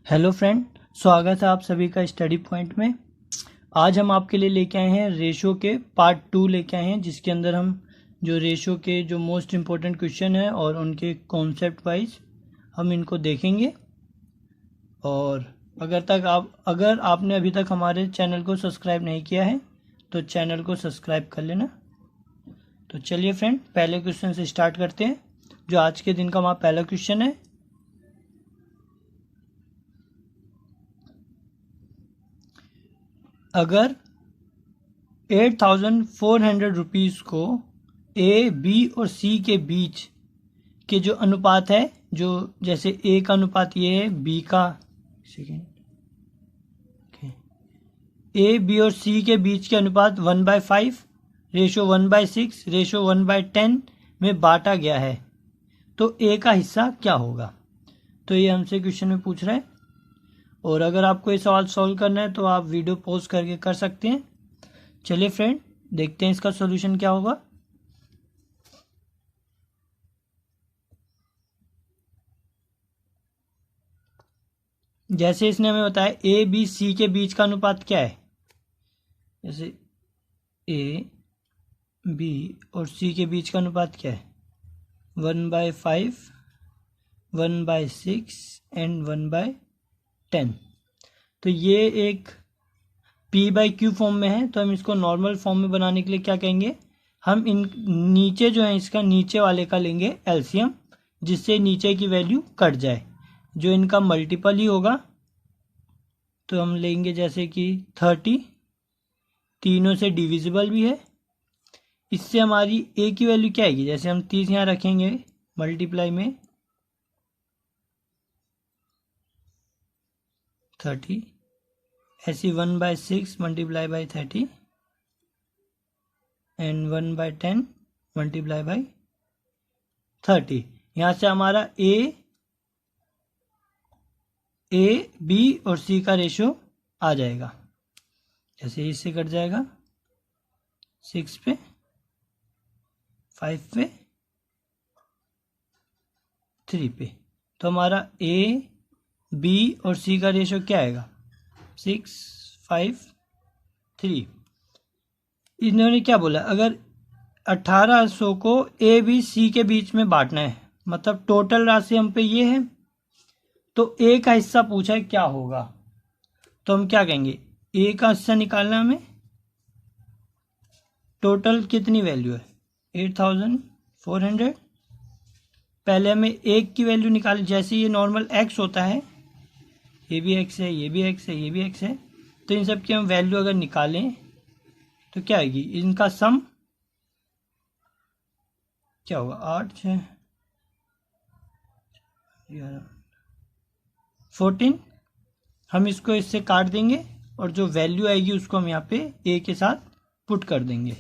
Hello friend, स्वागत है आप सभी का स्टडी पॉइंट में। आज हम आपके लिए लेके आए हैं रेशो के पार्ट 2 लेके आए हैं, जिसके अंदर हम जो रेशो के जो मोस्ट इम्पोर्टेंट क्वेश्चन है और उनके कॉन्सेप्ट वाइज हम इनको देखेंगे। और अगर आपने अभी तक हमारे चैनल को सब्सक्राइब नहीं किया है तो चैनल को सब्सक्राइब कर लेना। तो चलिए फ्रेंड, पहले क्वेश्चन से स्टार्ट करते हैं। जो आज के दिन का हमारा पहला क्वेश्चन है, अगर 8,400 रुपीज़ को ए, बी और सी के बीच के जो अनुपात है, जो जैसे ए का अनुपात ये है, बी का ए, बी और सी के बीच के अनुपात 1/5 रेशो 1/6 रेशो 1/10 में बांटा गया है, तो ए का हिस्सा क्या होगा। तो ये हमसे क्वेश्चन में पूछ रहा है। और अगर आपको ये सवाल सॉल्व करना है तो आप वीडियो पॉज करके कर सकते हैं। चलिए फ्रेंड, देखते हैं इसका सॉल्यूशन क्या होगा। जैसे इसने हमें बताया ए, बी, सी के बीच का अनुपात क्या है। जैसे ए, बी और सी के बीच का अनुपात क्या है, 1/5, 1/6 एंड 1/10। तो ये एक P/Q फॉर्म में है, तो हम इसको नॉर्मल फॉर्म में बनाने के लिए क्या कहेंगे, हम इन नीचे जो है इसका नीचे वाले का लेंगे एलसीएम, जिससे नीचे की वैल्यू कट जाए, जो इनका मल्टीपल ही होगा। तो हम लेंगे जैसे कि 30, तीनों से डिविजिबल भी है। इससे हमारी ए की वैल्यू क्या आएगी, जैसे हम 30 यहाँ रखेंगे मल्टीप्लाई में 30, ऐसी 1/6 multiply by 30 and 1/10 multiply by 30। यहाँ से हमारा ए, बी और सी का रेशो आ जाएगा। जैसे इससे कट जाएगा 6 पे, 5 पे, 3 पे। तो हमारा ए, बी और सी का रेशो क्या आएगा, 6, 5, 3। इन्होंने क्या बोला, अगर 1800 को ए, बी, सी के बीच में बांटना है, मतलब टोटल राशि हम पे ये है, तो ए का हिस्सा पूछा है क्या होगा। तो हम क्या कहेंगे, ए का हिस्सा निकालना हमें, टोटल कितनी वैल्यू है 8,400। पहले हमें एक की वैल्यू निकाल, जैसे ये नॉर्मल एक्स होता है, ये भी एक्स है, ये भी एक्स है, ये भी एक्स है, तो इन सब की हम वैल्यू अगर निकालें तो क्या आएगी, इनका सम क्या होगा, 8, 6, 14। हम इसको इससे काट देंगे और जो वैल्यू आएगी उसको हम यहाँ पे ए के साथ पुट कर देंगे।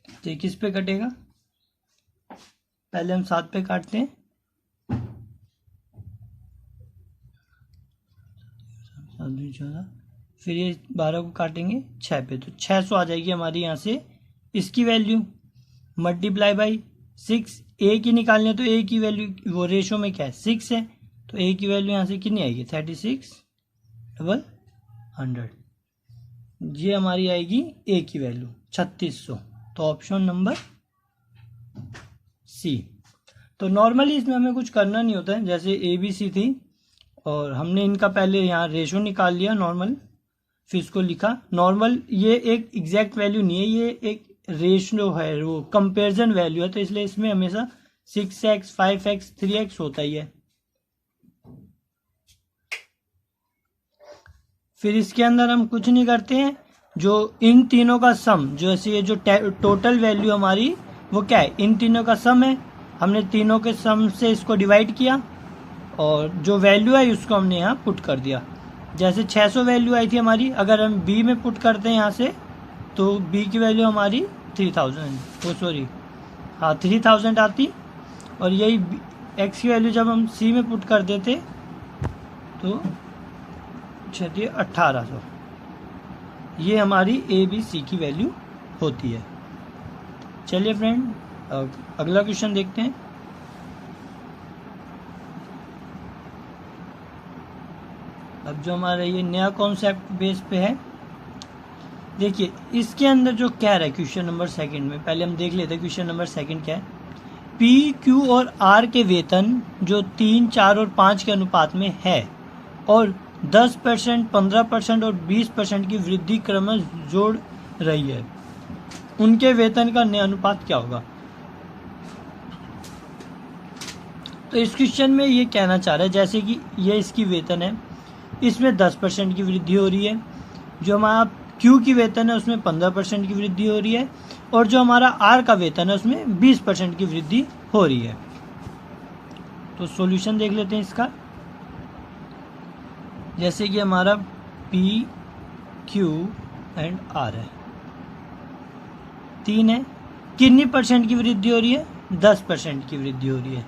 तो किस पे कटेगा, पहले हम 7 पे काटते हैं, 14, फिर ये 12 को काटेंगे 6 पे, तो 600 आ जाएगी हमारी यहाँ से इसकी वैल्यू। मल्टीप्लाई बाई 6, ए की निकालनी है, तो ए की वैल्यू वो रेशो में क्या है 6 है, तो ए की वैल्यू यहाँ से कितनी आएगी 36,100। ये हमारी आएगी ए की वैल्यू 3600। तो ऑप्शन नंबर सी। तो नॉर्मली इसमें हमें कुछ करना नहीं होता है, जैसे ए, बी, सी थी और हमने इनका पहले यहाँ रेशो निकाल लिया नॉर्मल, फिर इसको लिखा नॉर्मल। ये एक एग्जैक्ट वैल्यू नहीं है, ये एक रेशो है, वो कंपैरिजन वैल्यू है, तो इसलिए इसमें हमेशा 6x, 5x, 3x होता ही है। फिर इसके अंदर हम कुछ नहीं करते हैं, जो इन तीनों का सम, जो ऐसे ये जो टोटल वैल्यू हमारी वो क्या है, इन तीनों का सम है। हमने तीनों के सम से इसको डिवाइड किया और जो वैल्यू आई उसको हमने यहाँ पुट कर दिया। जैसे 600 वैल्यू आई थी हमारी, अगर हम बी में पुट करते हैं यहाँ से, तो बी की वैल्यू हमारी 3000 आती। और यही एक्स की वैल्यू जब हम सी में पुट कर देते तो 1800। ये हमारी ए, बी, सी की वैल्यू होती है। चलिए फ्रेंड, अगला क्वेश्चन देखते हैं। अब जो हमारा ये नया कॉन्सेप्ट बेस पे है, देखिए इसके अंदर जो कह रहा है क्वेश्चन नंबर सेकंड में, पहले हम देख लेते हैं क्वेश्चन नंबर सेकंड क्या है। पी, क्यू और आर के वेतन जो 3, 4 और 5 के अनुपात में है और 10%, 15% और 20% की वृद्धि क्रमशः जोड़ रही है, उनके वेतन का नया अनुपात क्या होगा। तो इस क्वेश्चन में ये कहना चाह रहा है जैसे कि ये इसकी वेतन है, इसमें 10% की वृद्धि हो रही है, जो हमारा क्यू की वेतन है उसमें 15% की वृद्धि हो रही है, और जो हमारा आर का वेतन है उसमें 20% की वृद्धि हो रही है। तो सॉल्यूशन देख लेते हैं इसका। जैसे कि हमारा पी, क्यू एंड आर है, 3 है, कितनी परसेंट की वृद्धि हो रही है, 10% की वृद्धि हो रही है।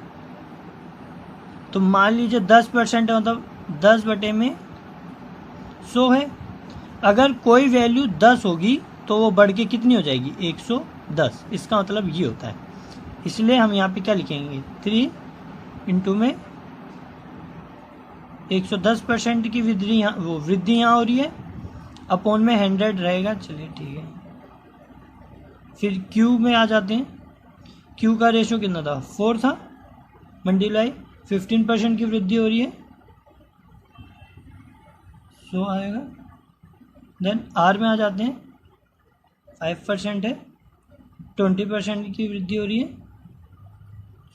तो मान लीजिए 10% है, मतलब 10 बटे में 100 है। अगर कोई वैल्यू 10 होगी तो वो बढ़ के कितनी हो जाएगी, 110। इसका मतलब ये होता है। इसलिए हम यहाँ पे क्या लिखेंगे, 3 इंटू में 110% की वृद्धि यहाँ हो रही है, अपॉन में 100 रहेगा। चलिए ठीक है, फिर क्यू में आ जाते हैं। क्यू का रेशो कितना था, 4 था, मल्टीप्लाई 15% की वृद्धि हो रही है, 100 आएगा। देन आर में आ जाते हैं, 5% है, 20% की वृद्धि हो रही है,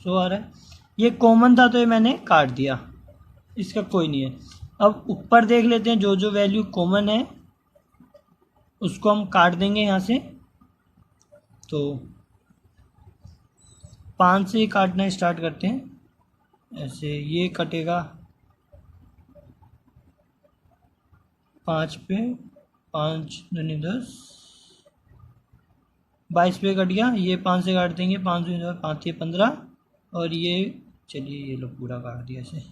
100 आ रहा है। ये कॉमन था तो ये मैंने काट दिया, इसका कोई नहीं है। अब ऊपर देख लेते हैं, जो जो वैल्यू कॉमन है उसको हम काट देंगे यहाँ से। तो 5 से काटना स्टार्ट करते हैं, ऐसे ये कटेगा 5 पे, 5 दूनी 10, 22 पे कट गया। ये 5 से काट देंगे, 5 दूनी 10, 5 ये 15, और ये चलिए ये लो पूरा काट दिया ऐसे।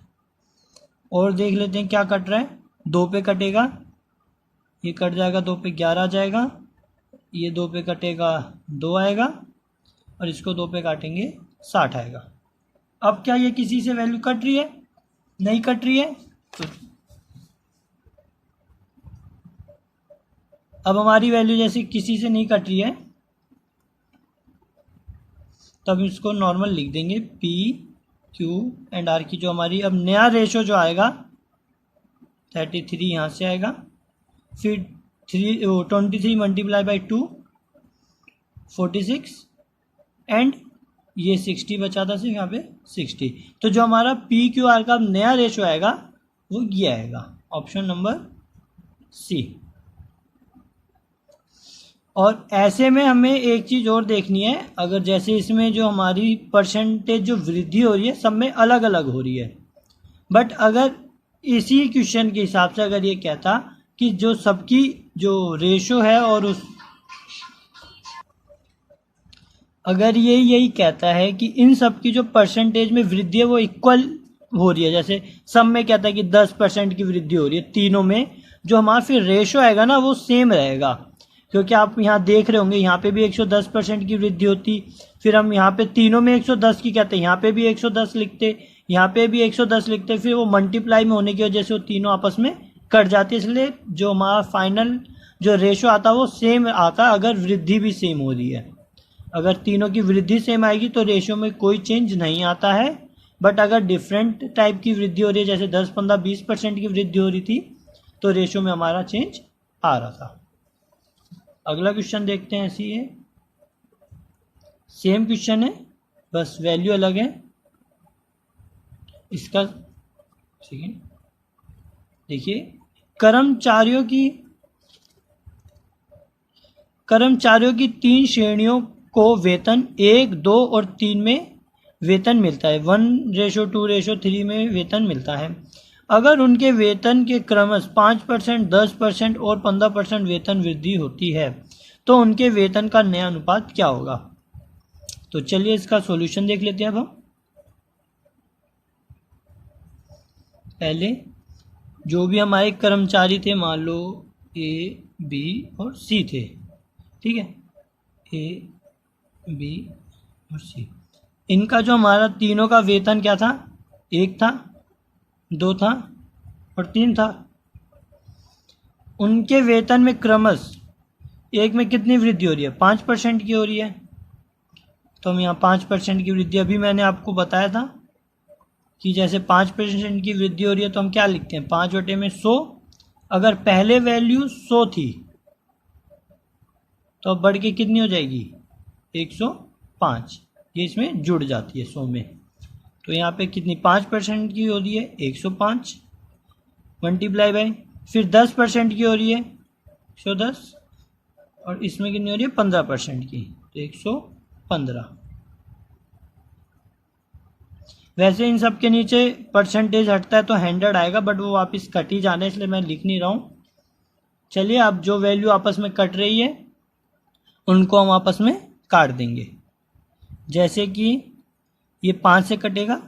और देख लेते हैं क्या कट रहा है, 2 पे कटेगा, ये कट जाएगा, 2 पे 11 आ जाएगा, ये 2 पे कटेगा 2 आएगा, और इसको 2 पे काटेंगे 60 आएगा। अब क्या ये किसी से वैल्यू कट रही है, नहीं कट रही है। तो अब हमारी वैल्यू जैसे किसी से नहीं कट रही है, तब इसको नॉर्मल लिख देंगे, पी, क्यू एंड आर की जो हमारी अब नया रेशो जो आएगा 33 यहाँ से आएगा, फिर 23 मल्टीप्लाई बाई 2 46, एंड ये 60 बचा था सिर्फ यहाँ पे 60। तो जो हमारा पी क्यू आर का नया रेशो आएगा वो ये आएगा, ऑप्शन नंबर सी। और ऐसे में हमें एक चीज़ और देखनी है, अगर जैसे इसमें जो हमारी परसेंटेज जो वृद्धि हो रही है सब में अलग अलग हो रही है, बट अगर इसी क्वेश्चन के हिसाब से अगर ये कहता कि जो सबकी जो रेशो है और उस अगर ये यही कहता है कि इन सब की जो परसेंटेज में वृद्धि है वो इक्वल हो रही है, जैसे सब में कहता है कि 10% की वृद्धि हो रही है तीनों में, जो हमारा फिर रेशो आएगा ना वो सेम रहेगा। क्योंकि आप यहाँ देख रहे होंगे यहाँ पे भी 110% की वृद्धि होती, फिर हम यहाँ पे तीनों में 110 की कहते हैं, यहाँ पे भी 110 लिखते, यहाँ पे भी 110 लिखते, फिर वो मल्टीप्लाई में होने की वजह से वो तीनों आपस में कट जाती है, इसलिए जो हमारा फाइनल जो रेशो आता है वो सेम आता है अगर वृद्धि भी सेम हो रही है। अगर तीनों की वृद्धि सेम आएगी तो रेशो में कोई चेंज नहीं आता है, बट अगर डिफरेंट टाइप की वृद्धि हो रही है, जैसे 10, 15, 20% की वृद्धि हो रही थी, तो रेशो में हमारा चेंज आ रहा था। अगला क्वेश्चन देखते हैं, ऐसी है, सेम क्वेश्चन है बस वैल्यू अलग है इसका। ठीक है, देखिए कर्मचारियों की 3 श्रेणियों को वेतन 1, 2 और 3 में वेतन मिलता है, 1:2:3 में वेतन मिलता है। अगर उनके वेतन के क्रमशः 5%, 10% और 15% वेतन वृद्धि होती है तो उनके वेतन का नया अनुपात क्या होगा। तो चलिए इसका सॉल्यूशन देख लेते हैं। अब हम पहले जो भी हमारे कर्मचारी थे, मान लो ए, बी और सी थे, ठीक है, ए, बी और सी, इनका जो हमारा तीनों का वेतन क्या था, 1 था, 2 था और 3 था। उनके वेतन में क्रमश एक में कितनी वृद्धि हो रही है, 5% की हो रही है। तो हम यहाँ 5% की वृद्धि, अभी मैंने आपको बताया था कि जैसे 5% की वृद्धि हो रही है तो हम क्या लिखते हैं, 5/100। अगर पहले वैल्यू 100 थी तो अब बढ़ के कितनी हो जाएगी, 105। ये इसमें जुड़ जाती है 100 में। तो यहाँ पे कितनी 5% की हो रही है, 105 मल्टीप्लाई बाय, फिर 10% की हो रही है 110, और इसमें कितनी हो रही है 15% की, तो 115। वैसे इन सब के नीचे परसेंटेज हटता है तो 100 आएगा, बट वो वापस कट ही जाना है इसलिए मैं लिख नहीं रहा हूँ। चलिए अब जो वैल्यू आपस में कट रही है उनको हम आपस में काट देंगे। जैसे कि ये 5 से कटेगा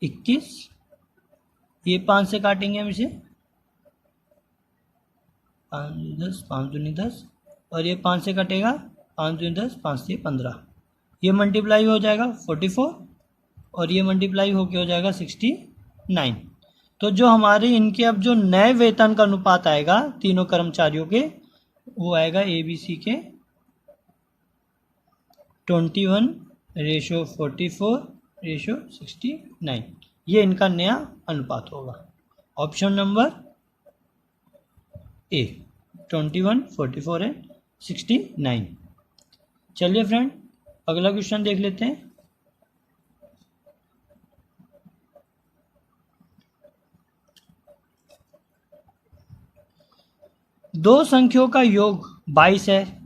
21, ये 5 से काटेंगे हम इसे 5 10, 5 दूनी 10, और ये 5 से कटेगा 5 दूनी 10, 5 से 15। ये मल्टीप्लाई हो जाएगा 44, और ये मल्टीप्लाई होके हो जाएगा 69। तो जो हमारे इनके अब जो नए वेतन का अनुपात आएगा तीनों कर्मचारियों के, वो आएगा ABC के 21:44:69। ये इनका नया अनुपात होगा। Option number A 21, 44 and 69। चलिए फ्रेंड अगला क्वेश्चन देख लेते हैं। दो संख्याओं का योग 22 है।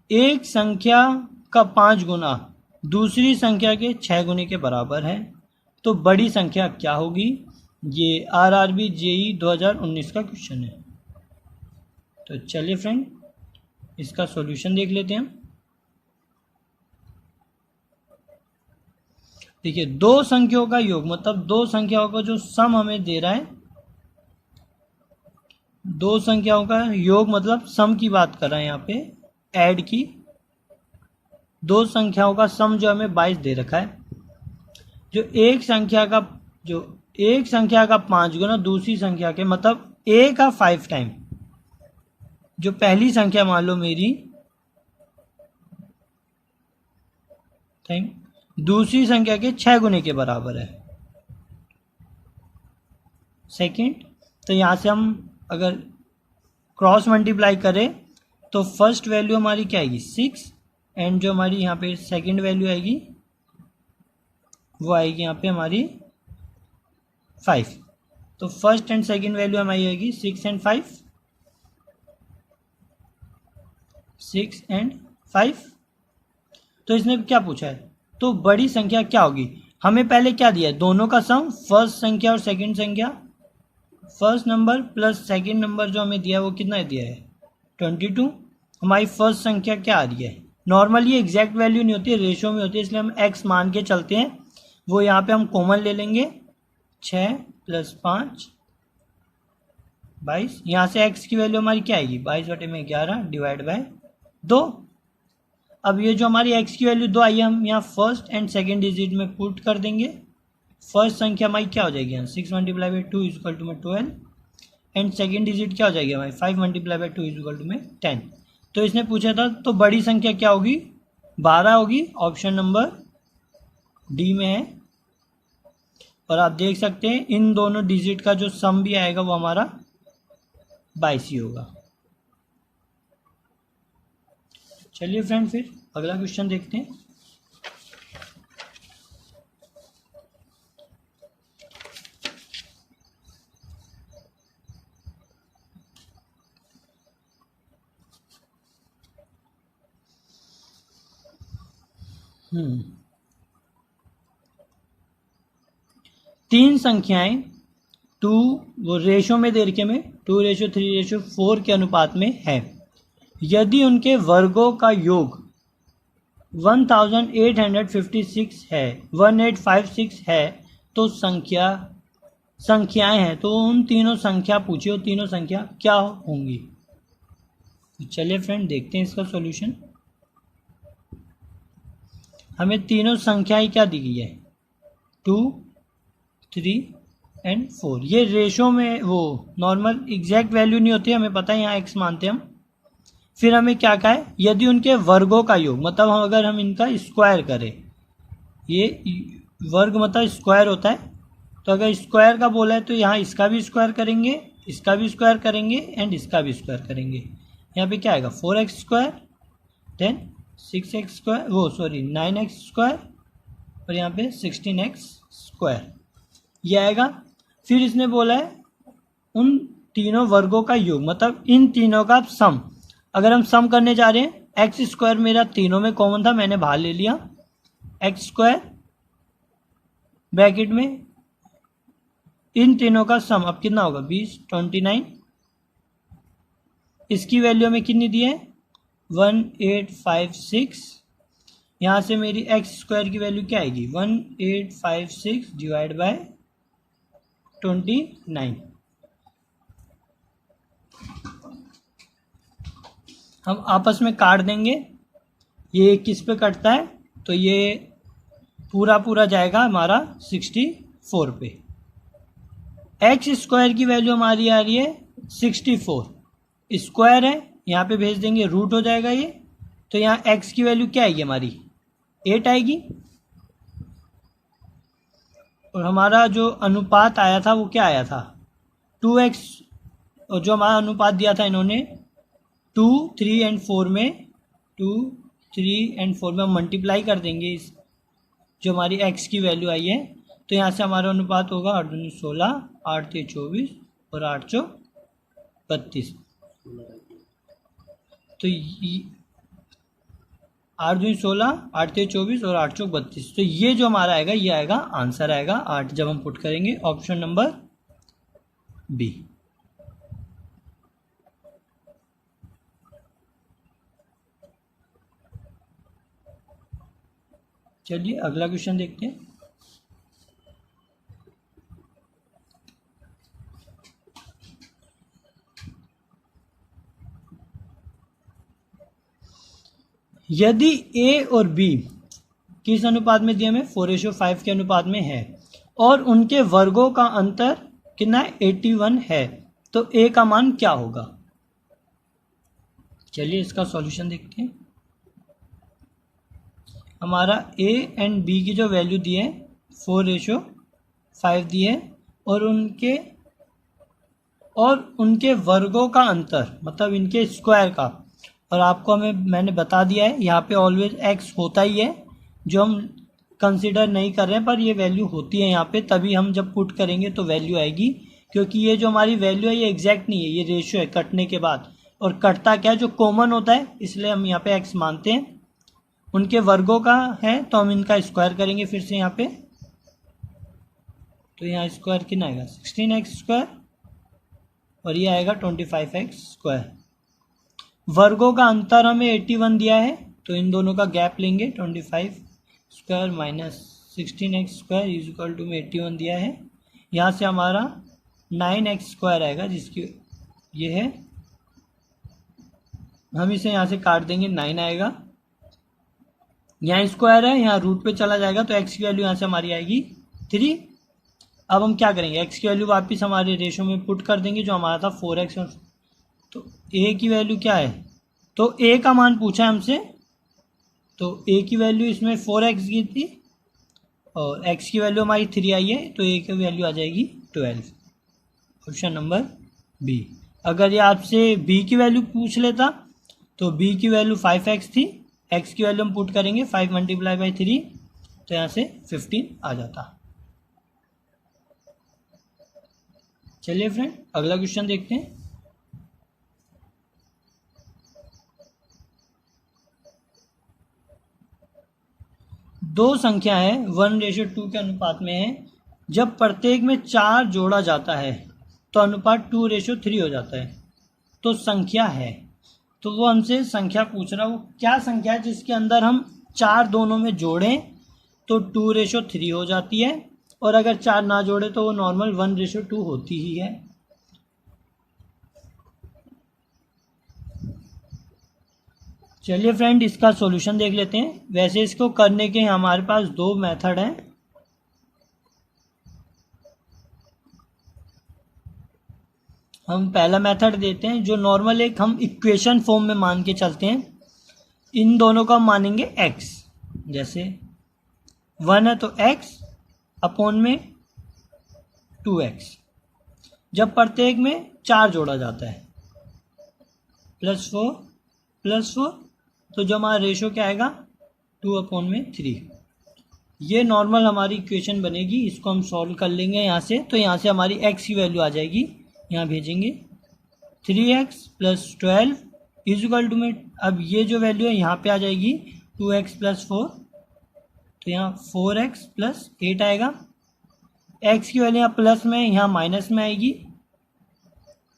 एक संख्या का 5 गुना दूसरी संख्या के 6 गुने के बराबर है, तो बड़ी संख्या क्या होगी। ये RRB JEE 2019 का क्वेश्चन है। तो चलिए फ्रेंड इसका सॉल्यूशन देख लेते हैं हम। देखिए दो संख्याओं का योग मतलब दो संख्याओं का जो सम हमें दे रहा है, दो संख्याओं का योग मतलब सम की बात कर रहे हैं यहाँ पे, ऐड की। दो संख्याओं का सम जो हमें 22 दे रखा है। जो एक संख्या का 5 गुना दूसरी संख्या के, मतलब A का 5 टाइम, जो पहली संख्या मान लो मेरी टाइम दूसरी संख्या के 6 गुने के बराबर है सेकंड। तो यहाँ से हम अगर क्रॉस मल्टीप्लाई करें तो फर्स्ट वैल्यू हमारी क्या आएगी 6, एंड जो हमारी यहाँ पे सेकंड वैल्यू आएगी वो आएगी यहाँ पे हमारी 5। तो फर्स्ट एंड सेकंड वैल्यू हमारी आएगी 6 एंड 5, 6 एंड 5। तो इसने क्या पूछा है, तो बड़ी संख्या क्या होगी। हमें पहले क्या दिया है, दोनों का सम, फर्स्ट संख्या और सेकंड संख्या, first number plus second number जो हमें दिया है वो कितना दिया है 22। हमारी फर्स्ट संख्या क्या आ रही है, नॉर्मली एग्जैक्ट वैल्यू नहीं होती है, रेशो में होती है, इसलिए हम x मान के चलते हैं। वो यहाँ पे हम कॉमन ले लेंगे, 6 + 5 22। यहाँ से x की वैल्यू हमारी क्या आएगी 22/11 डिवाइड बाय 2। अब ये जो हमारी x की वैल्यू 2 आई है, हम यहाँ फर्स्ट एंड सेकेंड डिजिट में पुट कर देंगे। फर्स्ट संख्या हमारी क्या हो जाएगी, 6 × 2 = 12, एंड सेकेंड डिजिट क्या हो जाएगी हमारी 5 × 2 = 10। तो इसने पूछा था तो बड़ी संख्या क्या होगी, 12 होगी। ऑप्शन नंबर डी में है। और आप देख सकते हैं इन दोनों डिजिट का जो सम भी आएगा वो हमारा 22 ही होगा। चलिए फ्रेंड फिर अगला क्वेश्चन देखते हैं। तीन संख्याएं 2 वो रेशो में दे रखे में 2:3:4 के अनुपात में है। यदि उनके वर्गों का योग 1856 है 1856 है तो संख्याएं हैं, तो उन तीनों संख्या पूछिए, तीनों संख्या क्या होंगी। तो चलिए फ्रेंड देखते हैं इसका सॉल्यूशन। हमें तीनों संख्याएं क्या दी गई है 2, 3 एंड 4। ये रेशो में वो नॉर्मल एग्जैक्ट वैल्यू नहीं होती, हमें पता है यहाँ x मानते हैं हम। फिर हमें क्या कहा है, यदि उनके वर्गों का योग, मतलब हम अगर हम इनका स्क्वायर करें, ये वर्ग मतलब स्क्वायर होता है, तो अगर स्क्वायर का बोला है तो यहाँ इसका भी स्क्वायर करेंगे, इसका भी स्क्वायर करेंगे एंड इसका भी स्क्वायर करेंगे। यहाँ पे क्या आएगा 4x square, then 6x square, वो सॉरी 9x स्क्वायर, और यहाँ पे 16x स्क्वायर, ये आएगा। फिर इसने बोला है उन तीनों वर्गों का योग, मतलब इन तीनों का सम। अगर हम सम करने जा रहे हैं, एक्स स्क्वायर मेरा तीनों में कॉमन था, मैंने बाहर ले लिया, एक्स स्क्वायर ब्रैकेट में इन तीनों का सम अब कितना होगा 20, 29। इसकी वैल्यू हमें कितनी दी है 1856। यहाँ से मेरी एक्स स्क्वायर की वैल्यू क्या आएगी 1856 डिवाइड बाय 29। हम आपस में काट देंगे, ये किस पे कटता है, तो ये पूरा पूरा जाएगा हमारा 64 पे। एक्स स्क्वायर की वैल्यू हमारी आ रही है 64, स्क्वायर है, यहाँ पे भेज देंगे रूट हो जाएगा ये, तो यहाँ एक्स की वैल्यू क्या आएगी हमारी 8 आएगी। और हमारा जो अनुपात आया था वो क्या आया था 2x, और जो हमारा अनुपात दिया था इन्होंने 2, 3 एंड 4 में, 2, 3 एंड 4 में हम मल्टीप्लाई कर देंगे इस जो हमारी x की वैल्यू आई है, तो यहाँ से हमारा अनुपात होगा 8 दूनी 16, 8 3 24 और 8 चौ 32। तो 8 दूनी 16, 8 3 24 और 8 चौ 32। तो ये जो हमारा आएगा ये आएगा आंसर आएगा 8, जब हम पुट करेंगे ऑप्शन नंबर बी। चलिए अगला क्वेश्चन देखते हैं। यदि a और b किस अनुपात में दिया हमें 4:5 के अनुपात में है और उनके वर्गों का अंतर कितना 81 है, तो a का मान क्या होगा। चलिए इसका सॉल्यूशन देखते हैं। हमारा a एंड b की जो वैल्यू दी है 4:5 दी है, और उनके वर्गों का अंतर मतलब इनके स्क्वायर का, और आपको मैंने बता दिया है यहाँ पे ऑलवेज x होता ही है, जो हम कंसिडर नहीं कर रहे हैं पर ये वैल्यू होती है यहाँ पे, तभी हम जब पुट करेंगे तो वैल्यू आएगी, क्योंकि ये जो हमारी वैल्यू है ये एग्जैक्ट नहीं है, ये रेशियो है कटने के बाद, और कटता क्या है जो कॉमन होता है, इसलिए हम यहाँ पे x मानते हैं। उनके वर्गों का है तो हम इनका स्क्वायर करेंगे फिर से यहाँ पे, तो यहाँ स्क्वायर कितना आएगा 16x स्क्वायर, और ये आएगा 25x स्क्वायर। वर्गों का अंतर हमें 81 दिया है, तो इन दोनों का गैप लेंगे 25 square minus 16x square is equal to में 81 दिया है। यहाँ से हमारा 9x स्क्वायर आएगा, जिसकी ये है, हम इसे यहाँ से काट देंगे 9 आएगा, यहाँ स्क्वायर है यहाँ रूट पे चला जाएगा, तो x की वैल्यू यहाँ से हमारी आएगी 3। अब हम क्या करेंगे x की वैल्यू वापस हमारे रेशो में पुट कर देंगे जो हमारा था 4x, और तो a की वैल्यू क्या है, तो a का मान पूछा है हमसे, तो a की वैल्यू इसमें 4x की थी और x की वैल्यू हमारी 3 आई है, तो a की वैल्यू आ जाएगी 12, ऑप्शन नंबर बी। अगर ये आपसे b की वैल्यू पूछ लेता तो b की वैल्यू 5x थी, x की वैल्यू हम पुट करेंगे 5 मल्टीप्लाई बाई 3, तो यहाँ से 15 आ जाता। चलिए फ्रेंड अगला क्वेश्चन देखते हैं। दो संख्या है 1:2 के अनुपात में है, जब प्रत्येक में 4 जोड़ा जाता है तो अनुपात 2:3 हो जाता है, तो संख्या है, तो वो हमसे संख्या पूछ रहा है, वो क्या संख्या है जिसके अंदर हम 4 दोनों में जोड़ें तो 2:3 हो जाती है, और अगर 4 ना जोड़े तो वो नॉर्मल 1:2 होती ही है। चलिए फ्रेंड इसका सॉल्यूशन देख लेते हैं। वैसे इसको करने के हमारे पास 2 मेथड हैं। हम पहला मेथड देते हैं जो नॉर्मल एक हम इक्वेशन फॉर्म में मान के चलते हैं। इन दोनों का मानेंगे x, जैसे 1 है तो x अपॉन में 2x। जब प्रत्येक में 4 जोड़ा जाता है +4 तो जो हमारा रेशो क्या आएगा 2/3। ये नॉर्मल हमारी इक्वेशन बनेगी। इसको हम सॉल्व कर लेंगे यहाँ से। तो यहाँ से हमारी x की वैल्यू आ जाएगी, यहाँ भेजेंगे 3x + 12 = में, अब ये जो वैल्यू है यहाँ पे आ जाएगी 2x + 4, तो यहाँ 4x + 8 आएगा। x की वैल्यू यहाँ प्लस में, यहाँ माइनस में आएगी,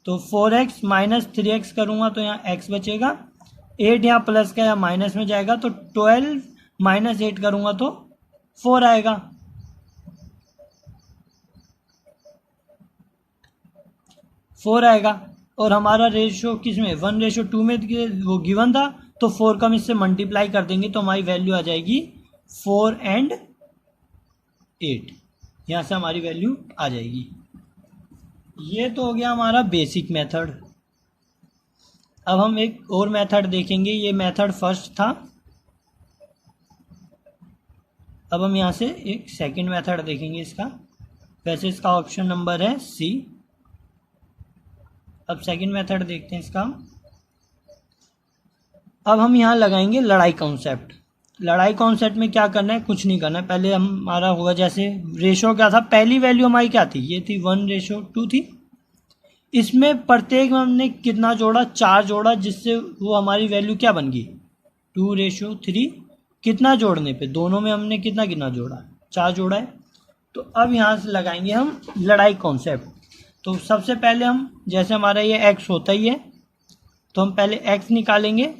तो 4x - 3x करूँगा तो यहाँ x बचेगा। 8 यहाँ प्लस का या माइनस में जाएगा, तो 12 - 8 करूँगा तो 4 आएगा। और हमारा रेशो किस में 1:2 में वो गिवन था, तो 4 का हम इससे मल्टीप्लाई कर देंगे तो हमारी वैल्यू आ जाएगी 4 और 8। यहाँ से हमारी वैल्यू आ जाएगी। ये तो हो गया हमारा बेसिक मेथड। अब हम एक और मेथड देखेंगे। ये मेथड फर्स्ट था। अब हम यहाँ से एक सेकंड मेथड देखेंगे इसका। वैसे इसका ऑप्शन नंबर है सी। अब सेकंड मेथड देखते हैं इसका। अब हम यहाँ लगाएंगे लड़ाई कॉन्सेप्ट। लड़ाई कॉन्सेप्ट में क्या करना है, कुछ नहीं करना है। पहले हमारा होगा जैसे रेशो क्या था, पहली वैल्यू हमारी क्या थी, ये थी 1:2 थी। इसमें प्रत्येक में हमने कितना जोड़ा, 4 जोड़ा, जिससे वो हमारी वैल्यू क्या बन गई 2:3। कितना जोड़ने पे, दोनों में हमने कितना जोड़ा, 4 जोड़ा है। तो अब यहाँ से लगाएंगे हम लड़ाई कॉन्सेप्ट। तो सबसे पहले हम, जैसे हमारा ये x होता ही है, तो हम पहले x निकालेंगे।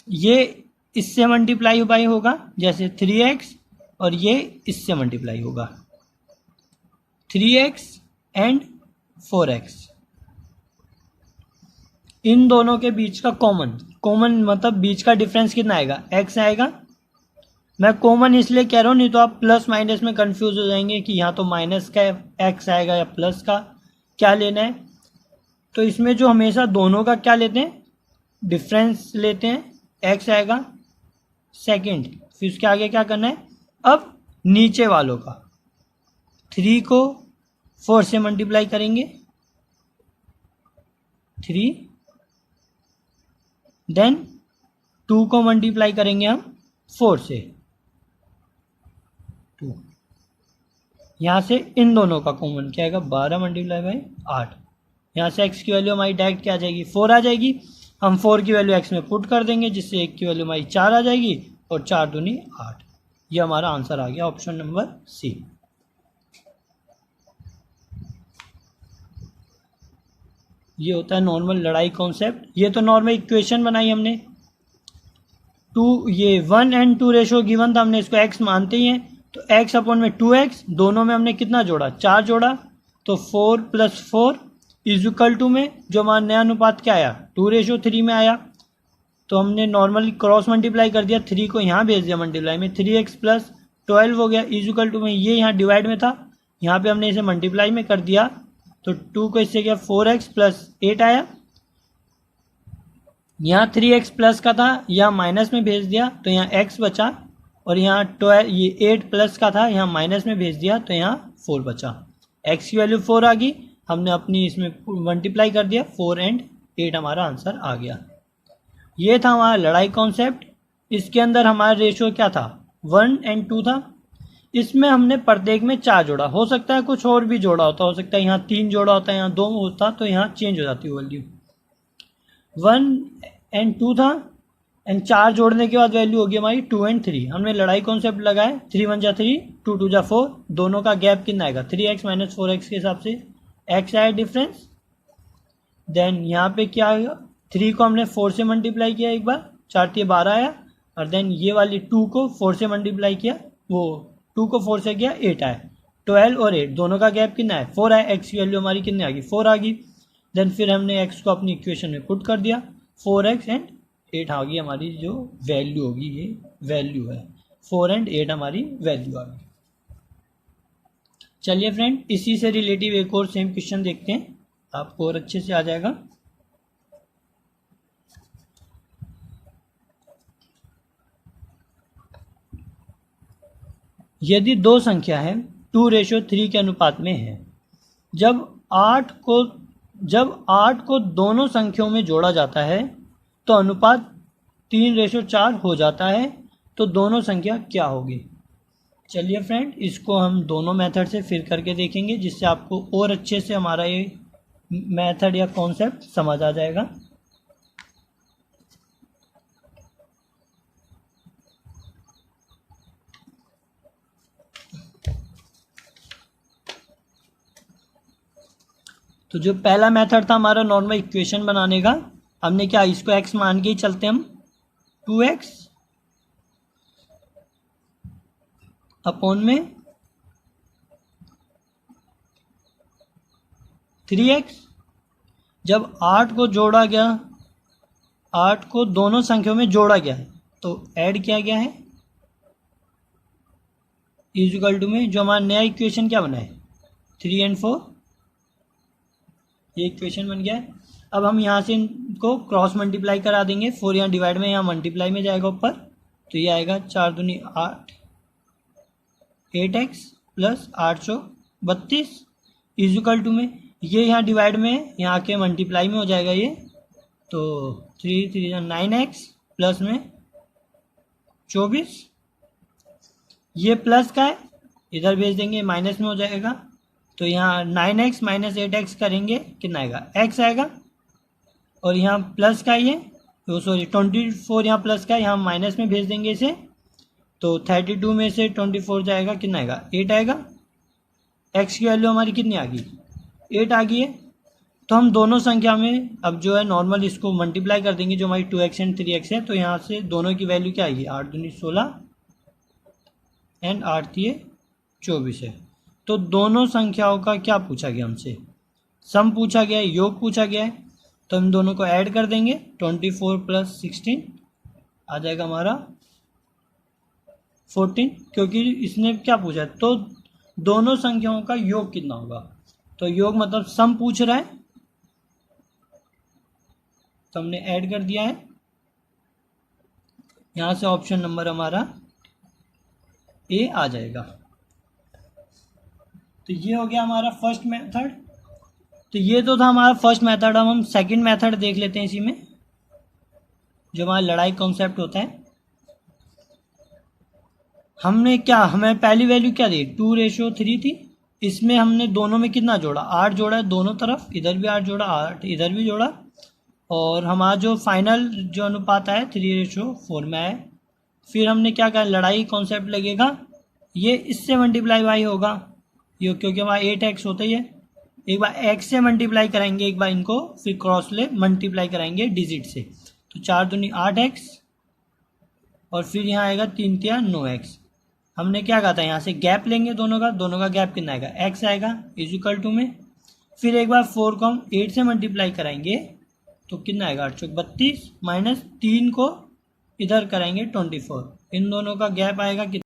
ये इससे मल्टीप्लाई बाई होगा, जैसे 3x, और ये इससे मल्टीप्लाई होगा 3x एंड 4x। इन दोनों के बीच का कॉमन मतलब बीच का डिफरेंस कितना आएगा, x आएगा। मैं कॉमन इसलिए कह रहा हूँ, नहीं तो आप प्लस माइनस में कंफ्यूज हो जाएंगे कि यहाँ तो माइनस का x आएगा या प्लस का, क्या लेना है। तो इसमें जो हमेशा दोनों का क्या लेते हैं, डिफरेंस लेते हैं, x आएगा सेकंड। फिर उसके आगे क्या करना है, अब नीचे वालों का 3 को 4 से मल्टीप्लाई करेंगे, 3, देन 2 को मल्टीप्लाई करेंगे हम 4 से, 2। यहाँ से इन दोनों का कॉमन क्या आएगा, 12 × 8। यहाँ से x की वैल्यू हमारी डायरेक्ट क्या आ जाएगी, 4 आ जाएगी। हम 4 की वैल्यू x में पुट कर देंगे, जिससे 1 की वैल्यू हमारी 4 आ जाएगी, और 4 दूनी 8। ये हमारा आंसर आ गया, ऑप्शन नंबर सी। ये होता है नॉर्मल लड़ाई कॉन्सेप्ट। ये तो नॉर्मल इक्वेशन बनाई हमने। 1 और 2 रेशो गिवन था, हमने इसको x मानते ही हैं, तो x अपॉन में 2x, दोनों में हमने कितना जोड़ा, 4 जोड़ा, तो 4 + 4 = में जो हमारा नया अनुपात क्या आया, 2:3 में आया। तो हमने नॉर्मली क्रॉस मल्टीप्लाई कर दिया, 3 को यहाँ भेज दिया मल्टीप्लाई में, 3x + 12 हो गया = में, ये यहाँ डिवाइड में था, यहाँ पे हमने इसे मल्टीप्लाई में कर दिया, तो 2 को इससे क्या 4x + 8 आया। यहाँ 3x प्लस का था, यहाँ माइनस में भेज दिया, तो यहाँ x बचा, और यहाँ 12 ये 8 प्लस का था, यहाँ माइनस में भेज दिया, तो यहाँ 4 बचा। x की वैल्यू 4 आ गई, हमने अपनी इसमें मल्टीप्लाई कर दिया, 4 और 8 हमारा आंसर आ गया। ये था हमारा लड़ाई कॉन्सेप्ट। इसके अंदर हमारा रेशो क्या था, 1 और 2 था। इसमें हमने प्रत्येक में 4 जोड़ा, हो सकता है कुछ और भी जोड़ा होता, हो सकता है यहाँ 3 जोड़ा होता है, यहाँ 2 होता, तो यहाँ चेंज हो जाती वैल्यू। 1 और 2 था, एंड 4 जोड़ने के बाद वैल्यू होगी हमारी 2 और 3। हमने लड़ाई कॉन्सेप्ट लगाए, 3 × 1 = 3, 2 × 2 = 4, दोनों का गैप कितना आएगा, 3x - 4x के हिसाब से x आया डिफरेंस। देन यहाँ पे क्या आएगा, 3 को हमने 4 से मल्टीप्लाई किया एक बार, 4 × 12 आया, और देन ये वाली 2 को 4 से मल्टीप्लाई किया, वो 2 को 4 से किया, 8 आया। 12 और 8 दोनों का गैप कितना है, 4 आया। x की वैल्यू हमारी कितनी आ गई, 4 आ गई। देन फिर हमने x को अपनी इक्वेशन में पुट कर दिया, 4x और 8 आ गई हमारी जो वैल्यू होगी, ये वैल्यू है 4 और 8 हमारी वैल्यू आ गई। चलिए फ्रेंड, इसी से रिलेटिव एक और सेम क्वेश्चन देखते हैं। आपको और अच्छे से आ जाएगा। यदि दो संख्या है 2:3 के अनुपात में है, जब 8 को दोनों संख्याओं में जोड़ा जाता है तो अनुपात 3:4 हो जाता है, तो दोनों संख्या क्या होगी। चलिए फ्रेंड, इसको हम दोनों मेथड से फिर करके देखेंगे, जिससे आपको और अच्छे से हमारा ये मेथड या कॉन्सेप्ट समझ आ जाएगा। तो जो पहला मेथड था हमारा नॉर्मल इक्वेशन बनाने का, हमने क्या इसको x मान के ही चलते हम 2x अपॉन में 3x। जब 8 को जोड़ा गया, 8 को दोनों संख्याओं में जोड़ा गया है तो ऐड किया गया है, इक्वल टू में जो हमारा नया इक्वेशन क्या बना है 3 और 4, ये इक्वेशन बन गया है। अब हम यहाँ से इनको क्रॉस मल्टीप्लाई करा देंगे, 4 यहाँ डिवाइड में, यहाँ मल्टीप्लाई में जाएगा ऊपर, तो ये आएगा 4 दूनी 8, 8x प्लस 832 इक्वल टू में ये यहाँ डिवाइड में, यहाँ के मल्टीप्लाई में हो जाएगा ये, तो 3 3 9x प्लस में 24, ये प्लस का है इधर भेज देंगे माइनस में हो जाएगा, तो यहाँ 9x माइनस 8x करेंगे कितना आएगा x आएगा, और यहाँ प्लस का ये सॉरी 24 यहाँ प्लस का, यहाँ माइनस में भेज देंगे इसे, तो 32 में से 24 जाएगा कितना आएगा 8 आएगा। x की वैल्यू हमारी कितनी आ गई 8 आ गई है। तो हम दोनों संख्या में अब जो है नॉर्मल इसको मल्टीप्लाई कर देंगे, जो हमारी 2x एंड 3x है, तो यहाँ से दोनों की वैल्यू क्या आएगी 8 दूनी 16 एंड 8 3 24 है। तो दोनों संख्याओं का क्या पूछा गया हमसे, सम पूछा गया है, योग पूछा गया है, तो हम दोनों को ऐड कर देंगे, 24 प्लस 16 आ जाएगा हमारा 14, क्योंकि इसने क्या पूछा है तो दोनों संख्याओं का योग कितना होगा, तो योग मतलब सम पूछ रहा है, तो हमने ऐड कर दिया है। यहां से ऑप्शन नंबर हमारा ए आ जाएगा। तो ये हो गया हमारा फर्स्ट मेथड। तो ये तो था हमारा फर्स्ट मेथड। अब हम सेकंड मेथड देख लेते हैं इसी में, जो हमारा लड़ाई कॉन्सेप्ट होता है। हमने क्या, हमें पहली वैल्यू क्या दी 2:3 थी, इसमें हमने दोनों में कितना जोड़ा 8 जोड़ा है दोनों तरफ, इधर भी 8 जोड़ा 8 इधर भी जोड़ा, और हमारा जो फाइनल जो अनुपात आया 3:4 में आया। फिर हमने क्या कहा लड़ाई कॉन्सेप्ट लगेगा, ये इससे मल्टीप्लाई बाई होगा ये, क्योंकि हमारा 8x होता ही है, एक बार x से मल्टीप्लाई कराएंगे, एक बार इनको फिर क्रॉस ले मल्टीप्लाई कराएंगे डिजिट से, तो 4 दूनी 8x और फिर यहाँ आएगा 3 3 9x। हमने क्या कहा था यहाँ से गैप लेंगे दोनों का गैप कितना आएगा x आएगा इक्वल टू में, फिर एक बार 4 को हम 8 से मल्टीप्लाई कराएंगे तो कितना आएगा 8 चौक 32 माइनस 3 को इधर कराएंगे 24, इन दोनों का गैप आएगा कितना